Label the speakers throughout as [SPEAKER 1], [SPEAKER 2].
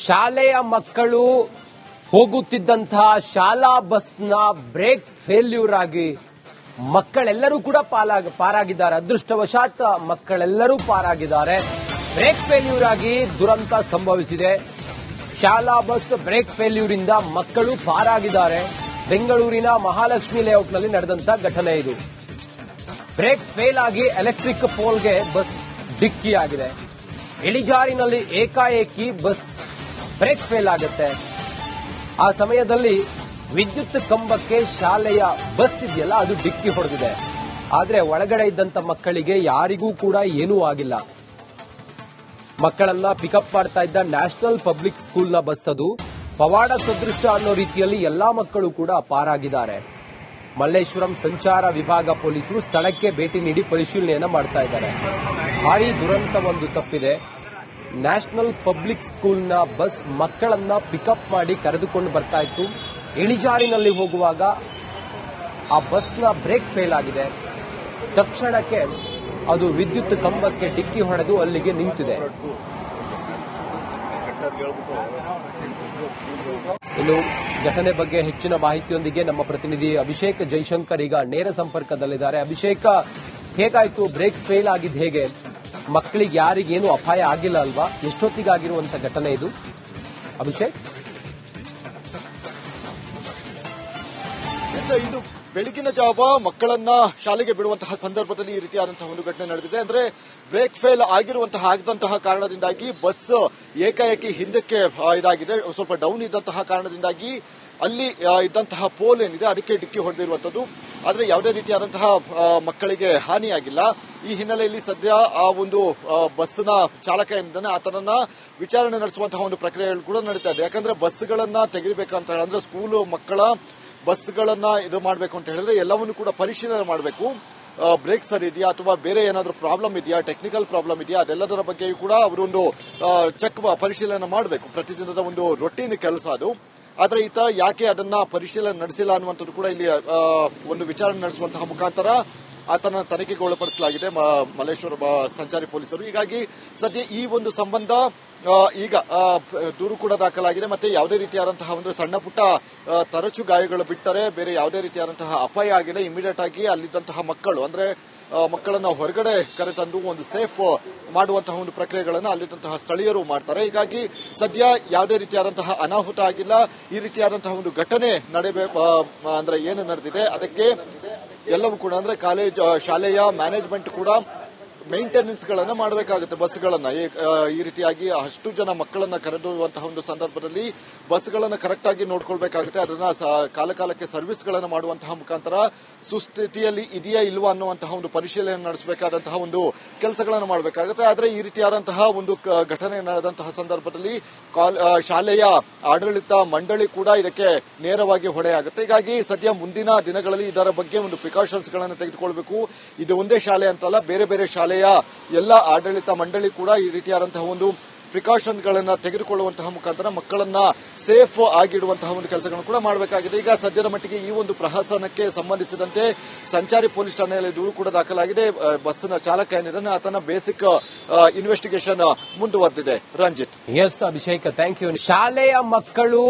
[SPEAKER 1] ಶಾಲೆಯ ಮಕ್ಕಳು ಹೋಗುತ್ತಿದ್ದಂತಹ ಶಾಲಾ ಬಸ್ನ ಬ್ರೇಕ್ ಫೇಲ್ಯೂರ್ ಆಗಿ ಮಕ್ಕಳೆಲ್ಲರೂ ಕೂಡ ಪಾರಾಗಿದ್ದಾರೆ. ಅದೃಷ್ಟವಶಾತ್ ಮಕ್ಕಳೆಲ್ಲರೂ ಪಾರಾಗಿದ್ದಾರೆ. ಬ್ರೇಕ್ ಫೇಲ್ಯೂರ್ ಆಗಿ ದುರಂತ ಸಂಭವಿಸಿದೆ. ಶಾಲಾ ಬಸ್ ಬ್ರೇಕ್ ಫೇಲ್ಯೂರ್ ಇಂದ ಮಕ್ಕಳು ಪಾರಾಗಿದ್ದಾರೆ. ಬೆಂಗಳೂರಿನ ಮಹಾಲಕ್ಷ್ಮಿ ಲೇಔಟ್ನಲ್ಲಿ ನಡೆದಂತ ಘಟನೆ ಇದು. ಬ್ರೇಕ್ ಫೇಲ್ ಆಗಿ ಎಲೆಕ್ಟ್ರಿಕ್ ಪೋಲ್ಗೆ ಬಸ್ ಡಿಕ್ಕಿಯಾಗಿದೆ. ಇಳಿಜಾರಿನಲ್ಲಿ ಏಕಾಏಕಿ ಬಸ್ ಬ್ರೇಕ್ ಫೇಲ್ ಆಗುತ್ತೆ. ಆ ಸಮಯದಲ್ಲಿ ವಿದ್ಯುತ್ ಕಂಬಕ್ಕೆ ಶಾಲೆಯ ಬಸ್ ಇದೆಯಲ್ಲ ಅದು ಡಿಕ್ಕಿ ಹೊಡೆದಿದೆ. ಆದ್ರೆ ಒಳಗಡೆ ಇದ್ದಂತ ಮಕ್ಕಳಿಗೆ ಯಾರಿಗೂ ಕೂಡ ಏನೂ ಆಗಿಲ್ಲ. ಮಕ್ಕಳನ್ನ ಪಿಕಪ್ ಮಾಡ್ತಾ ಇದ್ದ ನ್ಯಾಷನಲ್ ಪಬ್ಲಿಕ್ ಸ್ಕೂಲ್ನ ಬಸ್ ಅದು. ಪವಾಡ ಸದೃಶ ಅನ್ನೋ ರೀತಿಯಲ್ಲಿ ಎಲ್ಲಾ ಮಕ್ಕಳು ಕೂಡ ಪಾರಾಗಿದ್ದಾರೆ. ಮಲ್ಲೇಶ್ವರಂ ಸಂಚಾರ ವಿಭಾಗ ಪೊಲೀಸರು ಸ್ಥಳಕ್ಕೆ ಭೇಟಿ ನೀಡಿ ಪರಿಶೀಲನೆಯನ್ನ ಮಾಡ್ತಾ ಇದ್ದಾರೆ. ಭಾರೀ ದುರಂತ ಒಂದು ತಪ್ಪಿದೆ. ನ್ಯಾಷನಲ್ ಪಬ್ಲಿಕ್ ಸ್ಕೂಲ್ನ ಬಸ್ ಮಕ್ಕಳನ್ನ ಪಿಕಪ್ ಮಾಡಿ ಕರೆದುಕೊಂಡು ಬರ್ತಾ ಇತ್ತು. ಇಳಿಜಾರಿನಲ್ಲಿ ಹೋಗುವಾಗ ಆ ಬಸ್ನ ಬ್ರೇಕ್ ಫೇಲ್ ಆಗಿದೆ. ತಕ್ಷಣಕ್ಕೆ ಅದು ವಿದ್ಯುತ್ ಕಂಬಕ್ಕೆ ಡಿಕ್ಕಿ ಹೊಡೆದು ಅಲ್ಲಿಗೆ ನಿಂತಿದೆ. ಇನ್ನು ಘಟನೆ ಬಗ್ಗೆ ಹೆಚ್ಚಿನ ಮಾಹಿತಿಯೊಂದಿಗೆ ನಮ್ಮ ಪ್ರತಿನಿಧಿ ಅಭಿಷೇಕ್ ಜೈಶಂಕರ್ ಈಗ ನೇರ ಸಂಪರ್ಕದಲ್ಲಿದ್ದಾರೆ. ಅಭಿಷೇಕ್, ಹೇಗಾಯ್ತು? ಬ್ರೇಕ್ ಫೇಲ್ ಆಗಿದ್ದು ಹೇಗೆ? ಮಕ್ಕಳಿಗೆ ಯಾರಿಗೇನು ಅಪಾಯ ಆಗಿಲ್ಲ ಅಲ್ವಾ? ಎಷ್ಟೊತ್ತಿಗಾಗಿರುವಂತ ಘಟನೆ ಇದು ಅಭಿಷೇಕ್?
[SPEAKER 2] ಇಂದು ಬೆಳಗಿನ ಜಾವ ಮಕ್ಕಳನ್ನ ಶಾಲೆಗೆ ಬಿಡುವಂತಹ ಸಂದರ್ಭದಲ್ಲಿ ಈ ರೀತಿಯಾದಂತಹ ಒಂದು ಘಟನೆ ನಡೆದಿದೆ. ಅಂದ್ರೆ ಬ್ರೇಕ್ ಫೇಲ್ ಆಗದಂತಹ ಕಾರಣದಿಂದಾಗಿ ಬಸ್ ಏಕಾಏಕಿ ಹಿಂದಕ್ಕೆ ಇದಾಗಿದೆ. ಸ್ವಲ್ಪ ಡೌನ್ ಇದ್ದಂತಹ ಕಾರಣದಿಂದಾಗಿ ಅಲ್ಲಿ ಇದ್ದಂತಹ ಪೋಲ್ ಏನಿದೆ ಅದಕ್ಕೆ ಡಿಕ್ಕಿ ಹೊಡೆದಿರುವಂತದ್ದು. ಆದ್ರೆ ಯಾವುದೇ ರೀತಿಯಾದಂತಹ ಮಕ್ಕಳಿಗೆ ಹಾನಿಯಾಗಿಲ್ಲ. ಈ ಹಿನ್ನೆಲೆಯಲ್ಲಿ ಸದ್ಯ ಆ ಒಂದು ಬಸ್ನ ಚಾಲಕ ಏನಿದ್ದಾನೆ ಆತನನ್ನ ವಿಚಾರಣೆ ನಡೆಸುವಂತಹ ಒಂದು ಪ್ರಕ್ರಿಯೆಗಳು ಕೂಡ ನಡೀತಾ ಇದೆ. ಯಾಕಂದ್ರೆ ಬಸ್ಗಳನ್ನ ತೆಗೆಯಬೇಕಂತ ಹೇಳಿದ್ರೆ ಸ್ಕೂಲ್ ಮಕ್ಕಳ ಬಸ್ಗಳನ್ನ ಇದು ಮಾಡಬೇಕು ಅಂತ ಹೇಳಿದ್ರೆ ಎಲ್ಲವನ್ನೂ ಕೂಡ ಪರಿಶೀಲನೆ ಮಾಡಬೇಕು. ಬ್ರೇಕ್ ಸರಿ ಇದೆಯಾ ಅಥವಾ ಬೇರೆ ಏನಾದರೂ ಪ್ರಾಬ್ಲಮ್ ಇದೆಯಾ, ಟೆಕ್ನಿಕಲ್ ಪ್ರಾಬ್ಲಮ್ ಇದೆಯಾ, ಅದೆಲ್ಲದರ ಬಗ್ಗೆಯೂ ಕೂಡ ಅವರೊಂದು ಪರಿಶೀಲನೆ ಮಾಡಬೇಕು. ಪ್ರತಿದಿನದ ಒಂದು ರೊಟೀನ್ ಕೆಲಸ ಅದು. ಆದ್ರೆ ಈತ ಯಾಕೆ ಅದನ್ನ ಪರಿಶೀಲನೆ ನಡೆಸಿಲ್ಲ ಅನ್ನುವಂಥದ್ದು ಕೂಡ ಇಲ್ಲಿ ಒಂದು ವಿಚಾರಣೆ ನಡೆಸುವಂತಹ ಮುಖಾಂತರ ಆತನ ತನಿಖೆಗೆ ಒಳಪಡಿಸಲಾಗಿದೆ ಮಲ್ಲೇಶ್ವರ ಸಂಚಾರಿ ಪೊಲೀಸರು. ಹೀಗಾಗಿ ಸದ್ಯ ಈ ಒಂದು ಸಂಬಂಧ ಈಗ ದೂರು ಕೂಡ ದಾಖಲಾಗಿದೆ. ಮತ್ತೆ ಯಾವುದೇ ರೀತಿಯಾದಂತಹ ಒಂದು ಸಣ್ಣ ಪುಟ್ಟ ತರಚು ಗಾಯಗಳು ಬಿಟ್ಟರೆ ಬೇರೆ ಯಾವುದೇ ರೀತಿಯಾದಂತಹ ಅಪಾಯ ಆಗಿದೆ. ಇಮಿಡಿಯೇಟ್ ಆಗಿ ಅಲ್ಲಿದ್ದಂತಹ ಮಕ್ಕಳು ಅಂದ್ರೆ ಮಕ್ಕಳನ್ನ ಹೊರಗಡೆ ಕರೆತಂದು ಒಂದು ಸೇಫ್ ಮಾಡುವಂತಹ ಒಂದು ಪ್ರಕ್ರಿಯೆಗಳನ್ನು ಅಲ್ಲಿದ್ದಂತಹ ಸ್ಥಳೀಯರು ಮಾಡ್ತಾರೆ. ಹೀಗಾಗಿ ಸದ್ಯ ಯಾವುದೇ ರೀತಿಯಾದಂತಹ ಅನಾಹುತ ಆಗಿಲ್ಲ. ಈ ರೀತಿಯಾದಂತಹ ಒಂದು ಘಟನೆ ಅಂದ್ರೆ ಏನು ನಡೆದಿದೆ ಅದಕ್ಕೆ ಎಲ್ಲವೂ ಕೂಡ ಅಂದ್ರೆ ಶಾಲೆಯ ಮ್ಯಾನೇಜ್ಮೆಂಟ್ ಕೂಡ ಮೇಂಟೆನೆನ್ಸ್ ಗಳನ್ನ ಮಾಡಬೇಕಾಗುತ್ತೆ. ಬಸ್ಗಳನ್ನ ಈ ರೀತಿಯಾಗಿ ಅಷ್ಟು ಜನ ಮಕ್ಕಳನ್ನ ಕರೆದೊಯ್ಯುವಂತಹ ಒಂದು ಸಂದರ್ಭದಲ್ಲಿ ಬಸ್ಗಳನ್ನ ಕರೆಕ್ಟ್ ಆಗಿ ನೋಡ್ಕೊಳ್ಬೇಕಾಗುತ್ತೆ. ಅದನ್ನ ಕಾಲಕಾಲಕ್ಕೆ ಸರ್ವಿಸ್ ಗಳನ್ನ ಮಾಡುವಂತಹ ಮುಖಾಂತರ ಸುಸ್ಥಿತಿಯಲ್ಲಿ ಇದೆಯಾ ಇಲ್ವಾ ಅನ್ನುವಂತಹ ಒಂದು ಪರಿಶೀಲನೆ ನಡೆಸಬೇಕಾದಂತಹ ಒಂದು ಕೆಲಸಗಳನ್ನು ಮಾಡಬೇಕಾಗುತ್ತೆ. ಆದ್ರೆ ಈ ರೀತಿಯಾದಂತಹ ಒಂದು ಘಟನೆ ನಡೆದಂತಹ ಸಂದರ್ಭದಲ್ಲಿ ಶಾಲೆಯ ಆಡಳಿತ ಮಂಡಳಿ ಕೂಡ ಇದಕ್ಕೆ ನೇರವಾಗಿ ಹೊಣೆಯಾಗುತ್ತೆ. ಹೀಗಾಗಿ ಸದ್ಯ ಮುಂದಿನ ದಿನಗಳಲ್ಲಿ ಇದರ ಬಗ್ಗೆ ಒಂದು ಪ್ರಿಕಾಷನ್ಸ್ ಗಳನ್ನು ತೆಗೆದುಕೊಳ್ಬೇಕು. ಇದು ಒಂದೇ ಶಾಲೆ ಅಂತಲ್ಲ, ಬೇರೆ ಬೇರೆ ಶಾಲೆಯ ಎಲ್ಲ ಆಡಳಿತ ಮಂಡಳಿ ಕೂಡ ಈ ರೀತಿಯಾದಂತಹ ಒಂದು ಪ್ರಿಕಾಷನ್ಗಳನ್ನ ತೆಗೆದುಕೊಳ್ಳುವಂತಹ ಮುಖಾಂತರ ಮಕ್ಕಳನ್ನ ಸೇಫ್ ಆಗಿಡುವಂತಹ ಒಂದು ಕೆಲಸಗಳನ್ನು ಕೂಡ ಮಾಡಬೇಕಾಗಿದೆ. ಈಗ ಸದ್ಯದ ಮಟ್ಟಿಗೆ ಈ ಒಂದು ಪ್ರಹಸನಕ್ಕೆ ಸಂಬಂಧಿಸಿದಂತೆ ಸಂಚಾರಿ ಪೊಲೀಸ್ ಠಾಣೆಯಲ್ಲಿ ದೂರು ಕೂಡ ದಾಖಲಾಗಿದೆ. ಬಸ್ನ ಚಾಲಕ ಏನಿದ್ದಾನೆ ಆತನ ಬೇಸಿಕ್ ಇನ್ವೆಸ್ಟಿಗೇಷನ್ ಮುಂದುವರೆದಿದೆ. Ranjith.
[SPEAKER 1] Yes Abhishek, thank you. ಶಾಲೆಯ ಮಕ್ಕಳು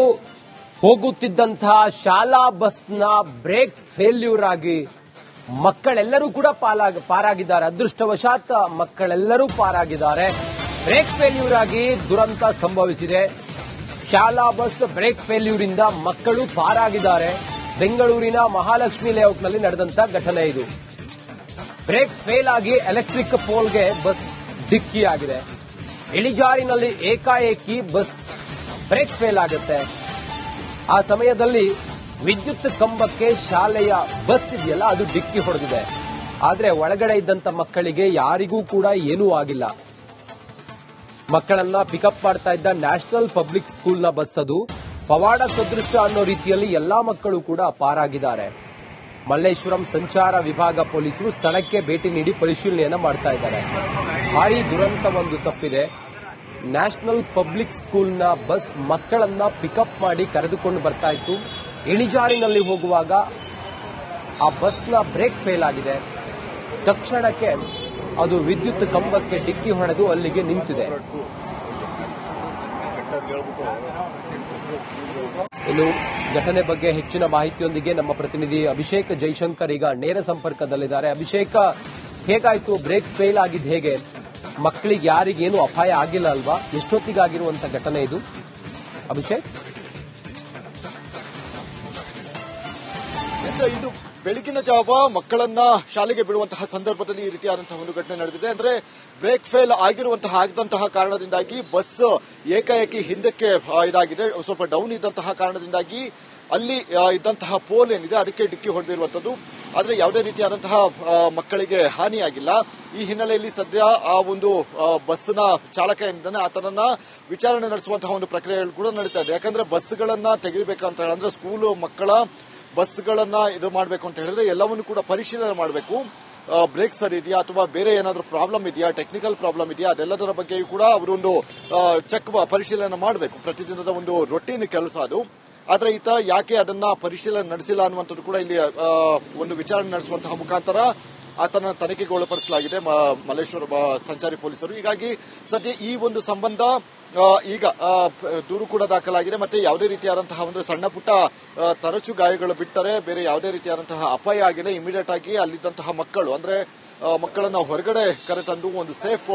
[SPEAKER 1] ಹೋಗುತ್ತಿದ್ದಂತಹ ಶಾಲಾ ಬಸ್ನ ಬ್ರೇಕ್ ಫೇಲ್ಯೂರ್ ಆಗಿ ಮಕ್ಕಳೆಲ್ಲರೂ ಕೂಡ ಪಾರಾಗಿದ್ದಾರೆ. ಅದೃಷ್ಟವಶಾತ್ ಮಕ್ಕಳೆಲ್ಲರೂ ಪಾರಾಗಿದ್ದಾರೆ. ಬ್ರೇಕ್ ಫೇಲ್ಯೂರ್ ಆಗಿ ದುರಂತ ಸಂಭವಿಸಿದೆ. ಶಾಲಾ ಬಸ್ ಬ್ರೇಕ್ ಫೇಲ್ಯೂರ್ ಇಂದ ಮಕ್ಕಳು ಪಾರಾಗಿದ್ದಾರೆ. ಬೆಂಗಳೂರಿನ ಮಹಾಲಕ್ಷ್ಮಿ ಲೇಔಟ್ನಲ್ಲಿ ನಡೆದಂತ ಘಟನೆ ಇದು. ಬ್ರೇಕ್ ಫೇಲ್ ಆಗಿ ಎಲೆಕ್ಟ್ರಿಕ್ ಪೋಲ್ಗೆ ಬಸ್ ಡಿಕ್ಕಿಯಾಗಿದೆ. ಇಳಿಜಾರಿನಲ್ಲಿ ಏಕಾಏಕಿ ಬಸ್ ಬ್ರೇಕ್ ಫೇಲ್ ಆಗುತ್ತೆ. ಆ ಸಮಯದಲ್ಲಿ ವಿದ್ಯುತ್ ಕಂಬಕ್ಕೆ ಶಾಲೆಯ ಬಸ್ ಇದೆಯಲ್ಲ ಅದು ಡಿಕ್ಕಿ ಹೊಡೆದಿದೆ. ಆದ್ರೆ ಒಳಗಡೆ ಇದ್ದಂತ ಮಕ್ಕಳಿಗೆ ಯಾರಿಗೂ ಕೂಡ ಏನೂ ಆಗಿಲ್ಲ. ಮಕ್ಕಳನ್ನ ಪಿಕಪ್ ಮಾಡ್ತಾ ಇದ್ದ ನ್ಯಾಷನಲ್ ಪಬ್ಲಿಕ್ ಸ್ಕೂಲ್ನ ಬಸ್ ಅದು. ಪವಾಡ ಸದೃಶ ಅನ್ನೋ ರೀತಿಯಲ್ಲಿ ಎಲ್ಲಾ ಮಕ್ಕಳು ಕೂಡ ಪಾರಾಗಿದ್ದಾರೆ. ಮಲ್ಲೇಶ್ವರಂ ಸಂಚಾರ ವಿಭಾಗ ಪೊಲೀಸರು ಸ್ಥಳಕ್ಕೆ ಭೇಟಿ ನೀಡಿ ಪರಿಶೀಲನೆಯನ್ನ ಮಾಡ್ತಾ ಇದ್ದಾರೆ. ಭಾರೀ ದುರಂತ ಒಂದು ತಪ್ಪಿದೆ. ನ್ಯಾಷನಲ್ ಪಬ್ಲಿಕ್ ಸ್ಕೂಲ್ನ ಬಸ್ ಮಕ್ಕಳನ್ನ ಪಿಕಪ್ ಮಾಡಿ ಕರೆದುಕೊಂಡು ಬರ್ತಾ ಇತ್ತು. ಇಳಿಜಾರಿನಲ್ಲಿ ಹೋಗುವಾಗ ಆ ಬಸ್ನ ಬ್ರೇಕ್ ಫೇಲ್ ಆಗಿದೆ. ತಕ್ಷಣಕ್ಕೆ ಅದು ವಿದ್ಯುತ್ ಕಂಬಕ್ಕೆ ಡಿಕ್ಕಿ ಹೊಡೆದು ಅಲ್ಲಿಗೆ ನಿಂತಿದೆ. ಇನ್ನು ಘಟನೆ ಬಗ್ಗೆ ಹೆಚ್ಚಿನ ಮಾಹಿತಿಯೊಂದಿಗೆ ನಮ್ಮ ಪ್ರತಿನಿಧಿ ಅಭಿಷೇಕ್ ಜೈಶಂಕರ್ ಈಗ ನೇರ ಸಂಪರ್ಕದಲ್ಲಿದ್ದಾರೆ. ಅಭಿಷೇಕ್, ಹೇಗಾಯ್ತು? ಬ್ರೇಕ್ ಫೇಲ್ ಆಗಿದ್ದು ಹೇಗೆ? ಮಕ್ಕಳಿಗೆ ಯಾರಿಗೇನು ಅಪಾಯ ಆಗಿಲ್ಲ ಅಲ್ವಾ? ಎಷ್ಟೊತ್ತಿಗಾಗಿರುವಂತ ಘಟನೆ ಇದು ಅಭಿಷೇಕ್?
[SPEAKER 2] ಇದು ಬೆಳಗಿನ ಜಾವ ಮಕ್ಕಳನ್ನ ಶಾಲೆಗೆ ಬಿಡುವಂತಹ ಸಂದರ್ಭದಲ್ಲಿ ಈ ರೀತಿಯಾದಂತಹ ಒಂದು ಘಟನೆ ನಡೆದಿದೆ. ಅಂದ್ರೆ ಬ್ರೇಕ್ ಫೇಲ್ ಆಗಿದಂತಹ ಕಾರಣದಿಂದಾಗಿ ಬಸ್ ಏಕಾಏಕಿ ಹಿಂದಕ್ಕೆ ಇದಾಗಿದೆ. ಸ್ವಲ್ಪ ಡೌನ್ ಇದ್ದಂತಹ ಕಾರಣದಿಂದಾಗಿ ಅಲ್ಲಿ ಇದ್ದಂತಹ ಪೋಲ್ ಏನಿದೆ ಅದಕ್ಕೆ ಡಿಕ್ಕಿ ಹೊಡೆದಿರುವಂತದ್ದು. ಆದ್ರೆ ಯಾವುದೇ ರೀತಿಯಾದಂತಹ ಮಕ್ಕಳಿಗೆ ಹಾನಿಯಾಗಿಲ್ಲ. ಈ ಹಿನ್ನೆಲೆಯಲ್ಲಿ ಸದ್ಯ ಆ ಒಂದು ಬಸ್ನ ಚಾಲಕ ಏನಿದ್ದಾನೆ ಆತನನ್ನ ವಿಚಾರಣೆ ನಡೆಸುವಂತಹ ಒಂದು ಪ್ರಕ್ರಿಯೆಗಳು ಕೂಡ ನಡೀತಾ ಇದೆ. ಯಾಕಂದ್ರೆ ಬಸ್ಗಳನ್ನ ತೆಗಿಬೇಕಂತ ಹೇಳಿದ್ರೆ ಸ್ಕೂಲ್ ಮಕ್ಕಳ ಬಸ್ಗಳನ್ನ ಇದು ಮಾಡಬೇಕು ಅಂತ ಹೇಳಿದ್ರೆ ಎಲ್ಲವನ್ನೂ ಕೂಡ ಪರಿಶೀಲನೆ ಮಾಡಬೇಕು. ಬ್ರೇಕ್ ಸರಿ ಇದೆಯಾ ಅಥವಾ ಬೇರೆ ಏನಾದರೂ ಪ್ರಾಬ್ಲಮ್ ಇದೆಯಾ, ಟೆಕ್ನಿಕಲ್ ಪ್ರಾಬ್ಲಮ್ ಇದೆಯಾ, ಅದೆಲ್ಲದರ ಬಗ್ಗೆಯೂ ಕೂಡ ಅವರೊಂದು ಪರಿಶೀಲನೆ ಮಾಡಬೇಕು. ಪ್ರತಿದಿನದ ಒಂದು ರೊಟೀನ್ ಕೆಲಸ ಅದು. ಆದ್ರೆ ಈತ ಯಾಕೆ ಅದನ್ನ ಪರಿಶೀಲನೆ ನಡೆಸಿಲ್ಲ ಅನ್ನುವಂಥದ್ದು ಕೂಡ ಇಲ್ಲಿ ಒಂದು ವಿಚಾರಣೆ ನಡೆಸುವಂತಹ ಮುಖಾಂತರ ಆತನ ತನಿಖೆಗೆ ಒಳಪಡಿಸಲಾಗಿದೆ ಮಲ್ಲೇಶ್ವರ ಸಂಚಾರಿ ಪೊಲೀಸರು. ಹೀಗಾಗಿ ಸದ್ಯ ಈ ಒಂದು ಸಂಬಂಧ ಈಗ ದೂರು ಕೂಡ ದಾಖಲಾಗಿದೆ. ಮತ್ತೆ ಯಾವುದೇ ರೀತಿಯಾದಂತಹ ಒಂದು ಸಣ್ಣ ಪುಟ್ಟ ತರಚು ಗಾಯಗಳು ಬಿಟ್ಟರೆ ಬೇರೆ ಯಾವುದೇ ರೀತಿಯಾದಂತಹ ಅಪಾಯ ಆಗಿದೆ. ಇಮಿಡಿಯೇಟ್ ಆಗಿ ಅಲ್ಲಿದ್ದಂತಹ ಮಕ್ಕಳು ಅಂದ್ರೆ ಮಕ್ಕಳನ್ನ ಹೊರಗಡೆ ಕರೆತಂದು ಒಂದು ಸೇಫ್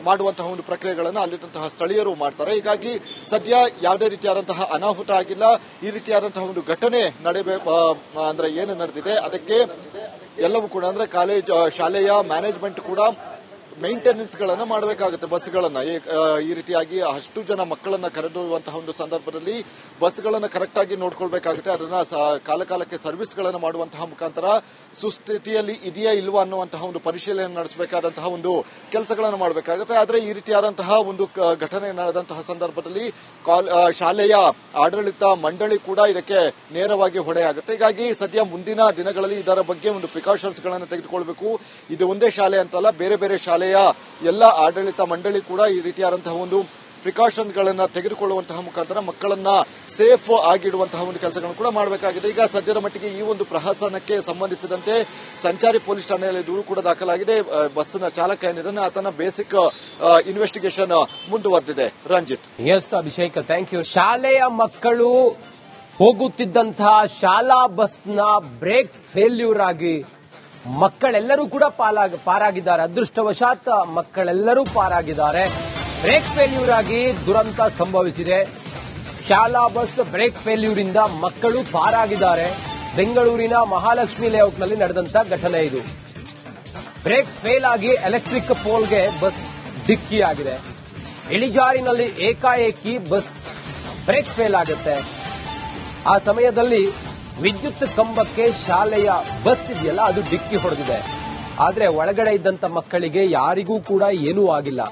[SPEAKER 2] ಮಾಡುವಂತಹ ಒಂದು ಪ್ರಕ್ರಿಯೆಗಳನ್ನು ಅಲ್ಲಿದ್ದಂತಹ ಸ್ಥಳೀಯರು ಮಾಡ್ತಾರೆ. ಹೀಗಾಗಿ ಸದ್ಯ ಯಾವುದೇ ರೀತಿಯಾದಂತಹ ಅನಾಹುತ ಆಗಿಲ್ಲ. ಈ ರೀತಿಯಾದಂತಹ ಒಂದು ಘಟನೆ ಅಂದ್ರೆ ಏನು ನಡೆದಿದೆ ಅದಕ್ಕೆ ಎಲ್ಲವೂ ಕೂಡ ಅಂದ್ರೆ ಶಾಲೆಯ ಮ್ಯಾನೇಜ್ಮೆಂಟ್ ಕೂಡ ಮೇಂಟೆನೆನ್ಸ್ ಗಳನ್ನ ಮಾಡಬೇಕಾಗುತ್ತೆ. ಬಸ್ಗಳನ್ನ ಈ ರೀತಿಯಾಗಿ ಅಷ್ಟು ಜನ ಮಕ್ಕಳನ್ನ ಕರೆದೊಯ್ಯುವಂತಹ ಒಂದು ಸಂದರ್ಭದಲ್ಲಿ ಬಸ್ಗಳನ್ನ ಕರೆಕ್ಟ್ ಆಗಿ ನೋಡ್ಕೊಳ್ಬೇಕಾಗುತ್ತೆ. ಅದನ್ನ ಕಾಲಕಾಲಕ್ಕೆ ಸರ್ವಿಸ್ ಗಳನ್ನ ಮಾಡುವಂತಹ ಮುಖಾಂತರ ಸುಸ್ಥಿತಿಯಲ್ಲಿ ಇದೆಯಾ ಇಲ್ವಾ ಅನ್ನುವಂತಹ ಒಂದು ಪರಿಶೀಲನೆ ನಡೆಸಬೇಕಾದಂತಹ ಒಂದು ಕೆಲಸಗಳನ್ನು ಮಾಡಬೇಕಾಗುತ್ತೆ. ಆದ್ರೆ ಈ ರೀತಿಯಾದಂತಹ ಒಂದು ಘಟನೆ ನಡೆದಂತಹ ಸಂದರ್ಭದಲ್ಲಿ ಶಾಲೆಯ ಆಡಳಿತ ಮಂಡಳಿ ಕೂಡ ಇದಕ್ಕೆ ನೇರವಾಗಿ ಹೊಣೆಯಾಗುತ್ತೆ. ಹೀಗಾಗಿ ಸದ್ಯ ಮುಂದಿನ ದಿನಗಳಲ್ಲಿ ಇದರ ಬಗ್ಗೆ ಒಂದು ಪ್ರಿಕಾಷನ್ಸ್ ಗಳನ್ನು ತೆಗೆದುಕೊಳ್ಬೇಕು. ಇದು ಒಂದೇ ಶಾಲೆ ಅಂತಲ್ಲ, ಬೇರೆ ಬೇರೆ ಶಾಲೆಯ ಎಲ್ಲ ಆಡಳಿತ ಮಂಡಳಿ ಕೂಡ ಈ ರೀತಿಯಾದಂತಹ ಒಂದು ಪ್ರಿಕಾಷನ್ಗಳನ್ನ ತೆಗೆದುಕೊಳ್ಳುವಂತಹ ಮುಖಾಂತರ ಮಕ್ಕಳನ್ನ ಸೇಫ್ ಆಗಿಡುವಂತಹ ಒಂದು ಕೆಲಸಗಳನ್ನು ಕೂಡ ಮಾಡಬೇಕಾಗಿದೆ. ಈಗ ಸದ್ಯದ ಮಟ್ಟಿಗೆ ಈ ಒಂದು ಪ್ರಹಸನಕ್ಕೆ ಸಂಬಂಧಿಸಿದಂತೆ ಸಂಚಾರಿ ಪೊಲೀಸ್ ಠಾಣೆಯಲ್ಲಿ ದೂರು ಕೂಡ ದಾಖಲಾಗಿದೆ. ಬಸ್ನ ಚಾಲಕ ಏನಿದ್ದಾನೆ ಆತನ ಬೇಸಿಕ್ ಇನ್ವೆಸ್ಟಿಗೇಷನ್ ಮುಂದುವರೆದಿದೆ. Ranjith.
[SPEAKER 1] Yes Abhishek, thank you. ಶಾಲೆಯ ಮಕ್ಕಳು ಹೋಗುತ್ತಿದ್ದಂತಹ ಶಾಲಾ ಬಸ್ನ ಬ್ರೇಕ್ ಫೇಲ್ಯೂರ್ ಆಗಿ ಮಕ್ಕಳೆಲ್ಲರೂ ಕೂಡ ಪಾರಾಗಿದ್ದಾರೆ. ಅದೃಷ್ಟವಶಾತ್ ಮಕ್ಕಳೆಲ್ಲರೂ ಪಾರಾಗಿದ್ದಾರೆ. ಬ್ರೇಕ್ ಫೇಲ್ಯೂರ್ ಆಗಿ ದುರಂತ ಸಂಭವಿಸಿದೆ. ಶಾಲಾ ಬಸ್ ಬ್ರೇಕ್ ಫೇಲ್ಯೂರ್ ಇಂದ ಮಕ್ಕಳು ಪಾರಾಗಿದ್ದಾರೆ. ಬೆಂಗಳೂರಿನ ಮಹಾಲಕ್ಷ್ಮಿ ಲೇಔಟ್ನಲ್ಲಿ ನಡೆದಂತ ಘಟನೆ ಇದು. ಬ್ರೇಕ್ ಫೇಲ್ ಆಗಿ ಎಲೆಕ್ಟ್ರಿಕ್ ಪೋಲ್ಗೆ ಬಸ್ ಡಿಕ್ಕಿಯಾಗಿದೆ. ಇಳಿಜಾರಿನಲ್ಲಿ ಏಕಾಏಕಿ ಬಸ್ ಬ್ರೇಕ್ ಫೇಲ್ ಆಗುತ್ತೆ. ಆ ಸಮಯದಲ್ಲಿ ವಿದ್ಯುತ್ ಕಂಬಕ್ಕೆ ಶಾಲೆಯ ಬಸ್ ಇದೆಯಲ್ಲ ಅದು ಡಿಕ್ಕಿ ಹೊಡೆದಿದೆ. ಆದ್ರೆ ಒಳಗಡೆ ಇದ್ದಂತ ಮಕ್ಕಳಿಗೆ ಯಾರಿಗೂ ಕೂಡ ಏನೂ ಆಗಿಲ್ಲ.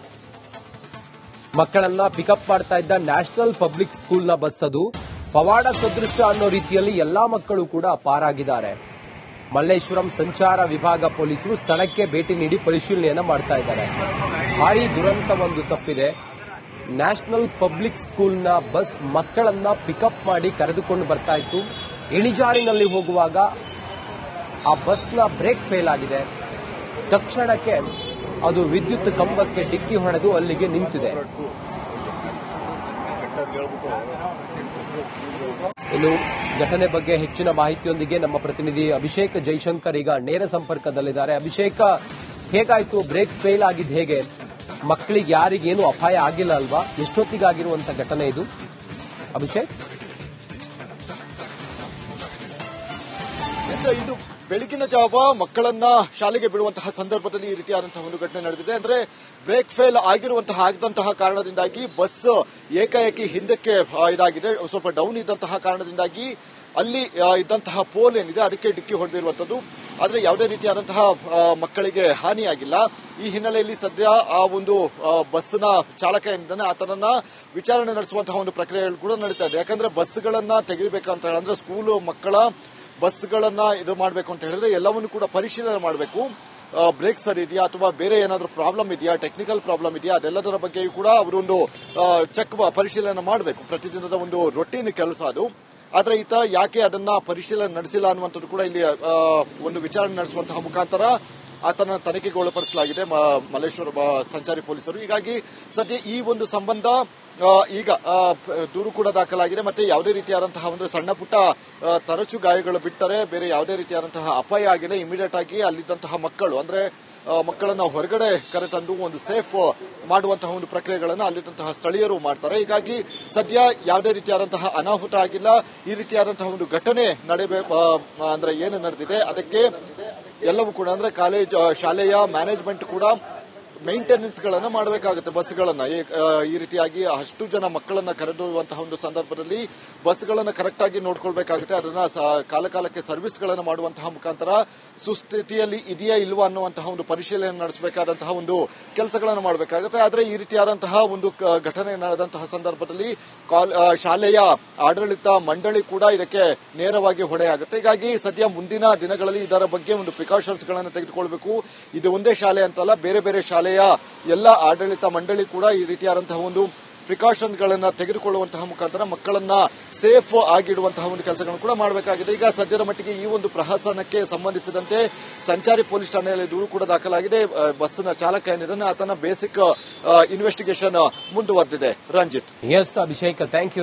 [SPEAKER 1] ಮಕ್ಕಳನ್ನ ಪಿಕಪ್ ಮಾಡ್ತಾ ಇದ್ದ ನ್ಯಾಷನಲ್ ಪಬ್ಲಿಕ್ ಸ್ಕೂಲ್ನ ಬಸ್ ಅದು. ಪವಾಡ ಸದೃಶ ಅನ್ನೋ ರೀತಿಯಲ್ಲಿ ಎಲ್ಲಾ ಮಕ್ಕಳು ಕೂಡ ಪಾರಾಗಿದ್ದಾರೆ. ಮಲ್ಲೇಶ್ವರಂ ಸಂಚಾರ ವಿಭಾಗ ಪೊಲೀಸರು ಸ್ಥಳಕ್ಕೆ ಭೇಟಿ ನೀಡಿ ಪರಿಶೀಲನೆಯನ್ನ ಮಾಡ್ತಾ ಇದ್ದಾರೆ. ಭಾರೀ ದುರಂತ ಒಂದು ತಪ್ಪಿದೆ. ನ್ಯಾಷನಲ್ ಪಬ್ಲಿಕ್ ಸ್ಕೂಲ್ನ ಬಸ್ ಮಕ್ಕಳನ್ನ ಪಿಕಪ್ ಮಾಡಿ ಕರೆದುಕೊಂಡು ಬರ್ತಾ ಇತ್ತು. ಇಳಿಜಾರಿನಲ್ಲಿ ಹೋಗುವಾಗ ಆ ಬಸ್ನ ಬ್ರೇಕ್ ಫೇಲ್ ಆಗಿದೆ. ತಕ್ಷಣಕ್ಕೆ ಅದು ವಿದ್ಯುತ್ ಕಂಬಕ್ಕೆ ಡಿಕ್ಕಿ ಹೊಡೆದು ಅಲ್ಲಿಗೆ ನಿಂತಿದೆ. ಇನ್ನು ಘಟನೆ ಬಗ್ಗೆ ಹೆಚ್ಚಿನ ಮಾಹಿತಿಯೊಂದಿಗೆ ನಮ್ಮ ಪ್ರತಿನಿಧಿ ಅಭಿಷೇಕ್ ಜೈಶಂಕರ್ ಈಗ ನೇರ ಸಂಪರ್ಕದಲ್ಲಿದ್ದಾರೆ. ಅಭಿಷೇಕ್, ಹೇಗಾಯ್ತು? ಬ್ರೇಕ್ ಫೇಲ್ ಆಗಿದ್ದು ಹೇಗೆ? ಮಕ್ಕಳಿಗೆ ಯಾರಿಗೇನು ಅಪಾಯ ಆಗಿಲ್ಲ ಅಲ್ವಾ? ಎಷ್ಟೊತ್ತಿಗಾಗಿರುವಂತ ಘಟನೆ ಇದು ಅಭಿಷೇಕ್?
[SPEAKER 2] ಇದು ಬೆಳಗಿನ ಜಾವ ಮಕ್ಕಳನ್ನ ಶಾಲೆಗೆ ಬಿಡುವಂತಹ ಸಂದರ್ಭದಲ್ಲಿ ಈ ರೀತಿಯಾದಂತಹ ಒಂದು ಘಟನೆ ನಡೆದಿದೆ. ಅಂದ್ರೆ ಬ್ರೇಕ್ ಫೇಲ್ ಆಗಿದಂತಹ ಕಾರಣದಿಂದಾಗಿ ಬಸ್ ಏಕಾಏಕಿ ಹಿಂದಕ್ಕೆ ಇದಾಗಿದೆ. ಸ್ವಲ್ಪ ಡೌನ್ ಇದ್ದಂತಹ ಕಾರಣದಿಂದಾಗಿ ಅಲ್ಲಿ ಇದ್ದಂತಹ ಪೋಲ್ ಏನಿದೆ ಅದಕ್ಕೆ ಡಿಕ್ಕಿ ಹೊಡೆದಿರುವಂತದ್ದು. ಆದ್ರೆ ಯಾವುದೇ ರೀತಿಯಾದಂತಹ ಮಕ್ಕಳಿಗೆ ಹಾನಿಯಾಗಿಲ್ಲ. ಈ ಹಿನ್ನೆಲೆಯಲ್ಲಿ ಸದ್ಯ ಆ ಒಂದು ಬಸ್ನ ಚಾಲಕ ಏನಿದ್ದಾನೆ ಆತನನ್ನ ವಿಚಾರಣೆ ನಡೆಸುವಂತಹ ಒಂದು ಪ್ರಕ್ರಿಯೆಗಳು ಕೂಡ ನಡೀತಾ ಇದೆ. ಯಾಕಂದ್ರೆ ಬಸ್ಗಳನ್ನ ತೆಗಿಬೇಕಂತ ಹೇಳಿದ್ರೆ ಸ್ಕೂಲ್ ಮಕ್ಕಳ ಬಸ್ಗಳನ್ನ ಇದು ಮಾಡಬೇಕು ಅಂತ ಹೇಳಿದ್ರೆ ಎಲ್ಲವನ್ನೂ ಕೂಡ ಪರಿಶೀಲನೆ ಮಾಡಬೇಕು. ಬ್ರೇಕ್ ಸರಿ ಇದೆಯಾ ಅಥವಾ ಬೇರೆ ಏನಾದರೂ ಪ್ರಾಬ್ಲಮ್ ಇದೆಯಾ, ಟೆಕ್ನಿಕಲ್ ಪ್ರಾಬ್ಲಮ್ ಇದೆಯಾ, ಅದೆಲ್ಲದರ ಬಗ್ಗೆಯೂ ಕೂಡ ಅವರೊಂದು ಪರಿಶೀಲನೆ ಮಾಡಬೇಕು. ಪ್ರತಿದಿನದ ಒಂದು ರೊಟೀನ್ ಕೆಲಸ ಅದು. ಆದ್ರೆ ಈತ ಯಾಕೆ ಅದನ್ನ ಪರಿಶೀಲನೆ ನಡೆಸಿಲ್ಲ ಅನ್ನುವಂಥದ್ದು ಕೂಡ ಇಲ್ಲಿ ಒಂದು ವಿಚಾರಣೆ ನಡೆಸುವಂತಹ ಮುಖಾಂತರ ಆತನ ತನಿಖೆಗೆ ಒಳಪಡಿಸಲಾಗಿದೆ ಮಲ್ಲೇಶ್ವರ ಸಂಚಾರಿ ಪೊಲೀಸರು. ಹೀಗಾಗಿ ಸದ್ಯ ಈ ಒಂದು ಸಂಬಂಧ ಈಗ ದೂರು ಕೂಡ ದಾಖಲಾಗಿದೆ. ಮತ್ತೆ ಯಾವುದೇ ರೀತಿಯಾದಂತಹ ಒಂದು ಸಣ್ಣ ಪುಟ್ಟ ತರಚು ಗಾಯಗಳು ಬಿಟ್ಟರೆ ಬೇರೆ ಯಾವುದೇ ರೀತಿಯಾದಂತಹ ಅಪಾಯ ಆಗಿಲ್ಲ. ಇಮಿಡಿಯೇಟ್ ಆಗಿ ಅಲ್ಲಿದ್ದಂತಹ ಮಕ್ಕಳು ಅಂದ್ರೆ ಮಕ್ಕಳನ್ನ ಹೊರಗಡೆ ಕರೆತಂದು ಒಂದು ಸೇಫ್ ಮಾಡುವಂತಹ ಒಂದು ಪ್ರಕ್ರಿಯೆಗಳನ್ನು ಅಲ್ಲಿದ್ದಂತಹ ಸ್ಥಳೀಯರು ಮಾಡ್ತಾರೆ. ಹೀಗಾಗಿ ಸದ್ಯ ಯಾವುದೇ ರೀತಿಯಾದಂತಹ ಅನಾಹುತ ಆಗಿಲ್ಲ. ಈ ರೀತಿಯಾದಂತಹ ಒಂದು ಘಟನೆ ಅಂದ್ರೆ ಏನು ನಡೆದಿದೆ ಅದಕ್ಕೆ ಎಲ್ಲವೂ ಕೂಡ ಅಂದ್ರೆ ಶಾಲೆಯ ಮ್ಯಾನೇಜ್ಮೆಂಟ್ ಕೂಡ ಮೇಂಟೆನೆನ್ಸ್ ಗಳನ್ನ ಮಾಡಬೇಕಾಗುತ್ತೆ. ಬಸ್ಗಳನ್ನ ಈ ರೀತಿಯಾಗಿ ಅಷ್ಟು ಜನ ಮಕ್ಕಳನ್ನ ಕರೆದೊಯ್ಯುವಂತಹ ಒಂದು ಸಂದರ್ಭದಲ್ಲಿ ಬಸ್ಗಳನ್ನ ಕರೆಕ್ಟ್ ಆಗಿ ನೋಡ್ಕೊಳ್ಬೇಕಾಗುತ್ತೆ. ಅದನ್ನ ಕಾಲಕಾಲಕ್ಕೆ ಸರ್ವಿಸ್ ಗಳನ್ನ ಮಾಡುವಂತಹ ಮುಖಾಂತರ ಸುಸ್ಥಿತಿಯಲ್ಲಿ ಇದೆಯಾ ಇಲ್ವಾ ಅನ್ನುವಂತಹ ಒಂದು ಪರಿಶೀಲನೆ ನಡೆಸಬೇಕಾದಂತಹ ಒಂದು ಕೆಲಸಗಳನ್ನು ಮಾಡಬೇಕಾಗುತ್ತೆ. ಆದರೆ ಈ ರೀತಿಯಾದಂತಹ ಒಂದು ಘಟನೆ ನಡೆದಂತಹ ಸಂದರ್ಭದಲ್ಲಿ ಶಾಲೆಯ ಆಡಳಿತ ಮಂಡಳಿ ಕೂಡ ಇದಕ್ಕೆ ನೇರವಾಗಿ ಹೊಣೆಯಾಗುತ್ತೆ. ಹೀಗಾಗಿ ಸದ್ಯ ಮುಂದಿನ ದಿನಗಳಲ್ಲಿ ಇದರ ಬಗ್ಗೆ ಒಂದು ಪ್ರಿಕಾಷನ್ಸ್ ಗಳನ್ನು ತೆಗೆದುಕೊಳ್ಬೇಕು. ಇದು ಒಂದೇ ಶಾಲೆ ಅಂತಲ್ಲ, ಬೇರೆ ಬೇರೆ ಶಾಲೆಯ ಎಲ್ಲ ಆಡಳಿತ ಮಂಡಳಿ ಕೂಡ ಈ ರೀತಿಯಾದಂತಹ ಒಂದು ಪ್ರಿಕಾಷನ್ ಗಳನ್ನ ತೆಗೆದುಕೊಳ್ಳುವಂತಹ ಮುಖಾಂತರ ಮಕ್ಕಳನ್ನ ಸೇಫ್ ಆಗಿಡುವಂತಹ ಒಂದು ಕೆಲಸಗಳನ್ನು ಕೂಡ ಮಾಡಬೇಕಾಗಿದೆ. ಈಗ ಸದ್ಯದ ಮಟ್ಟಿಗೆ ಈ ಒಂದು ಪ್ರಹಸನಕ್ಕೆ ಸಂಬಂಧಿಸಿದಂತೆ ಸಂಚಾರಿ ಪೊಲೀಸ್ ಠಾಣೆಯಲ್ಲಿ ದೂರು ಕೂಡ ದಾಖಲಾಗಿದೆ. ಬಸ್ನ ಚಾಲಕ ಏನಿದ್ದಾನೆ ಆತನ ಬೇಸಿಕ್ ಇನ್ವೆಸ್ಟಿಗೇಷನ್ ಮುಂದುವರೆದಿದೆ. Ranjith.
[SPEAKER 1] Yes Abhishek, thank you.